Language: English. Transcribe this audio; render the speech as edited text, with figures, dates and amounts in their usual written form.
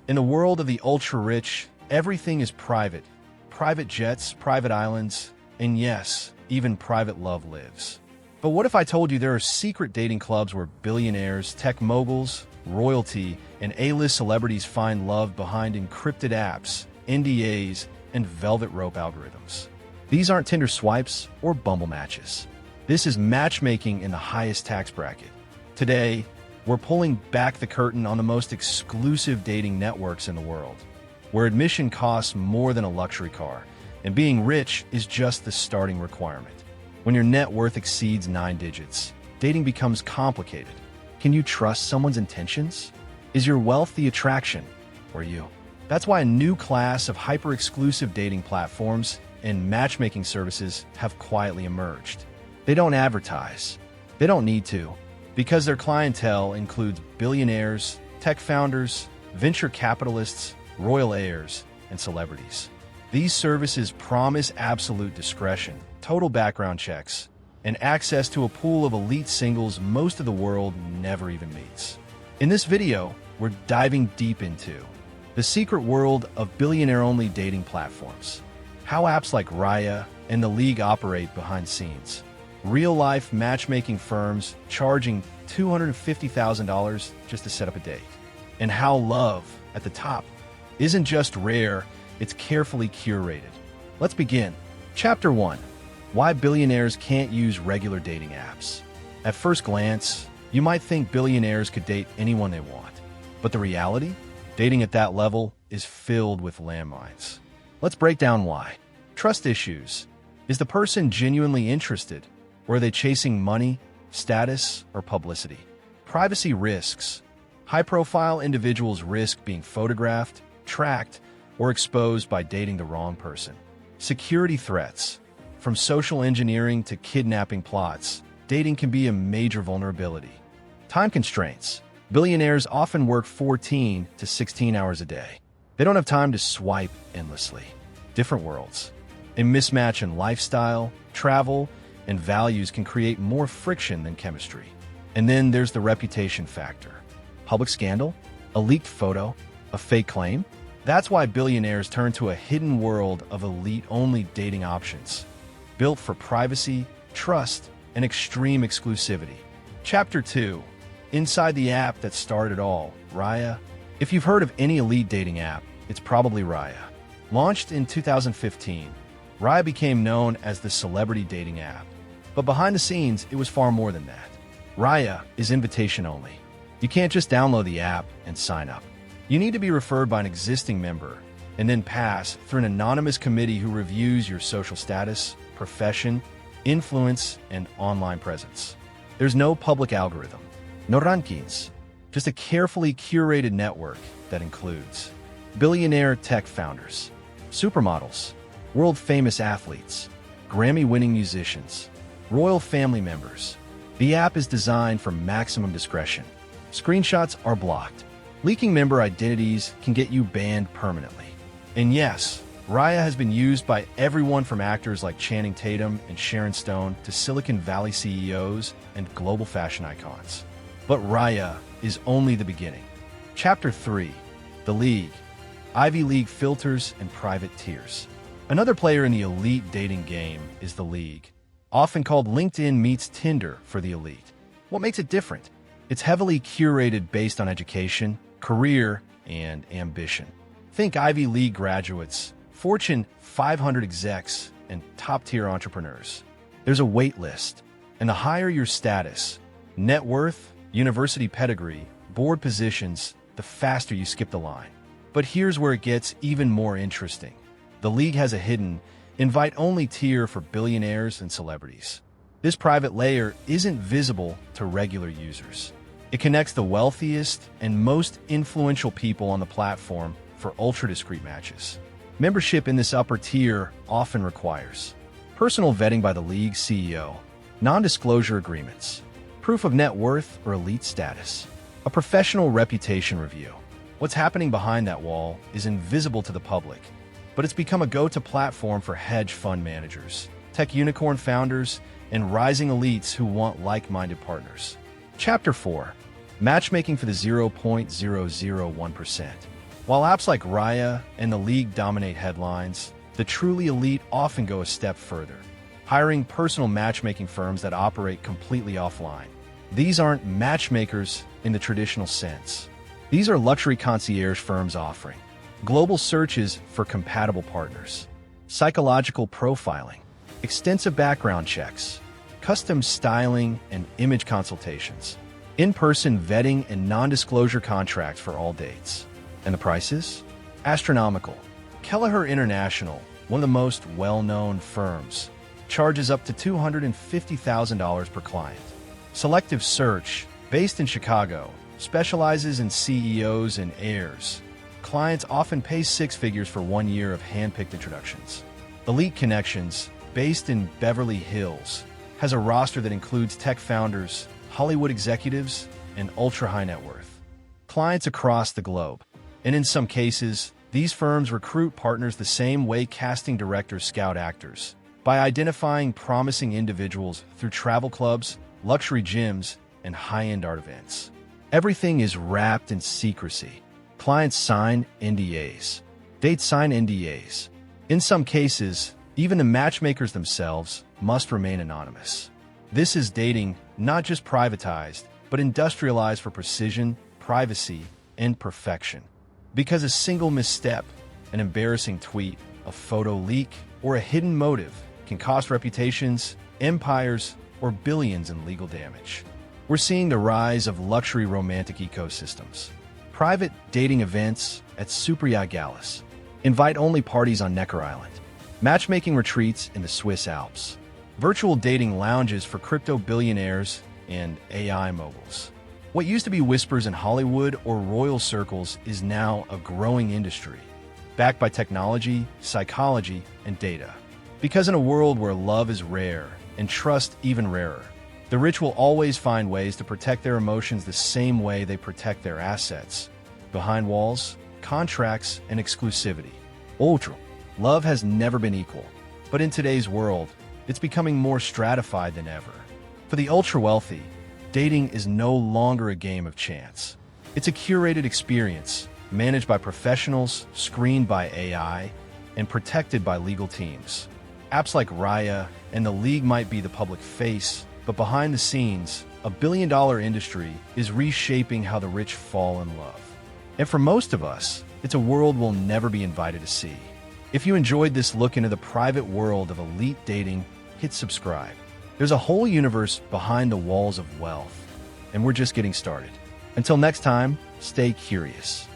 In the world of the ultra-rich, everything is private. Private jets, private islands, and yes, even private love lives. But what if I told you there are secret dating clubs where billionaires, tech moguls, royalty, and A-list celebrities find love behind encrypted apps, NDAs, and velvet rope algorithms? These aren't Tinder swipes or Bumble matches. This is matchmaking in the highest tax bracket. Today, we're pulling back the curtain on the most exclusive dating networks in the world, where admission costs more than a luxury car, and being rich is just the starting requirement. When your net worth exceeds 9 digits, dating becomes complicated. Can you trust someone's intentions? Is your wealth the attraction, or you? That's why a new class of hyper-exclusive dating platforms and matchmaking services have quietly emerged. They don't advertise. They don't need to, because their clientele includes billionaires, tech founders, venture capitalists, royal heirs, and celebrities. These services promise absolute discretion, total background checks, and access to a pool of elite singles most of the world never even meets. In this video, we're diving deep into the secret world of billionaire-only dating platforms, how apps like Raya and The League operate behind scenes, real-life matchmaking firms charging $250,000 just to set up a date, and how love, at the top, isn't just rare, it's carefully curated. Let's begin. Chapter 1. Why billionaires can't use regular dating apps. At first glance, you might think billionaires could date anyone they want. But the reality? Dating at that level is filled with landmines. Let's break down why. Trust issues. Is the person genuinely interested? Or are they chasing money, status, or publicity? Privacy risks. High-profile individuals risk being photographed, tracked, or exposed by dating the wrong person. Security threats. From social engineering to kidnapping plots, dating can be a major vulnerability. Time constraints. Billionaires often work 14 to 16 hours a day. They don't have time to swipe endlessly. Different worlds. A mismatch in lifestyle, travel, and values can create more friction than chemistry. And then there's the reputation factor. Public scandal? A leaked photo? A fake claim? That's why billionaires turn to a hidden world of elite-only dating options, built for privacy, trust, and extreme exclusivity. Chapter 2. Inside the app that started it all, Raya. If you've heard of any elite dating app, it's probably Raya. Launched in 2015, Raya became known as the celebrity dating app. But behind the scenes, it was far more than that. Raya is invitation only. You can't just download the app and sign up. You need to be referred by an existing member and then pass through an anonymous committee who reviews your social status, profession, influence, and online presence. There's no public algorithm, no rankings, just a carefully curated network that includes billionaire tech founders, supermodels, world-famous athletes, Grammy-winning musicians, royal family members. The app is designed for maximum discretion. Screenshots are blocked. Leaking member identities can get you banned permanently. And yes, Raya has been used by everyone from actors like Channing Tatum and Sharon Stone to Silicon Valley CEOs and global fashion icons. But Raya is only the beginning. Chapter 3. The League. Ivy League filters and private tiers. Another player in the elite dating game is The League, often called LinkedIn meets Tinder for the elite. What makes it different? It's heavily curated based on education, career, and ambition. Think Ivy League graduates, Fortune 500 execs, and top-tier entrepreneurs. There's a wait list, and the higher your status, net worth, university pedigree, board positions, the faster you skip the line. But here's where it gets even more interesting. The League has a hidden, invite-only tier for billionaires and celebrities. This private layer isn't visible to regular users. It connects the wealthiest and most influential people on the platform for ultra-discreet matches. Membership in this upper tier often requires personal vetting by the League's CEO, non-disclosure agreements, proof of net worth or elite status, a professional reputation review. What's happening behind that wall is invisible to the public, but it's become a go-to platform for hedge fund managers, tech unicorn founders, and rising elites who want like-minded partners. Chapter 4. Matchmaking for the 0.001%. While apps like Raya and The League dominate headlines, the truly elite often go a step further, hiring personal matchmaking firms that operate completely offline. These aren't matchmakers in the traditional sense. These are luxury concierge firms offering global searches for compatible partners, psychological profiling, extensive background checks, custom styling and image consultations, in-person vetting and non-disclosure contracts for all dates. And the prices? Astronomical. Kelleher International, one of the most well-known firms, charges up to $250,000 per client. Selective Search, based in Chicago, specializes in CEOs and heirs. Clients often pay six figures for 1 year of hand-picked introductions. Elite Connections, based in Beverly Hills, has a roster that includes tech founders, Hollywood executives, and ultra-high net worth clients across the globe. And in some cases, these firms recruit partners the same way casting directors scout actors, by identifying promising individuals through travel clubs, luxury gyms, and high-end art events. Everything is wrapped in secrecy. Clients sign NDAs. Dates sign NDAs. In some cases, even the matchmakers themselves must remain anonymous. This is dating not just privatized, but industrialized for precision, privacy, and perfection. Because a single misstep, an embarrassing tweet, a photo leak, or a hidden motive can cost reputations, empires, or billions in legal damage. We're seeing the rise of luxury romantic ecosystems. Private dating events at super yacht galas, invite-only parties on Necker Island, matchmaking retreats in the Swiss Alps, virtual dating lounges for crypto billionaires and AI moguls. What used to be whispers in Hollywood or royal circles is now a growing industry, backed by technology, psychology, and data. Because in a world where love is rare and trust even rarer, the rich will always find ways to protect their emotions the same way they protect their assets. Behind walls, contracts, and exclusivity. Ultra. Love has never been equal, but in today's world, it's becoming more stratified than ever. For the ultra-wealthy, dating is no longer a game of chance. It's a curated experience, managed by professionals, screened by AI, and protected by legal teams. Apps like Raya and The League might be the public face, but behind the scenes, a billion-dollar industry is reshaping how the rich fall in love. And for most of us, it's a world we'll never be invited to see. If you enjoyed this look into the private world of elite dating, hit subscribe. There's a whole universe behind the walls of wealth, and we're just getting started. Until next time, stay curious.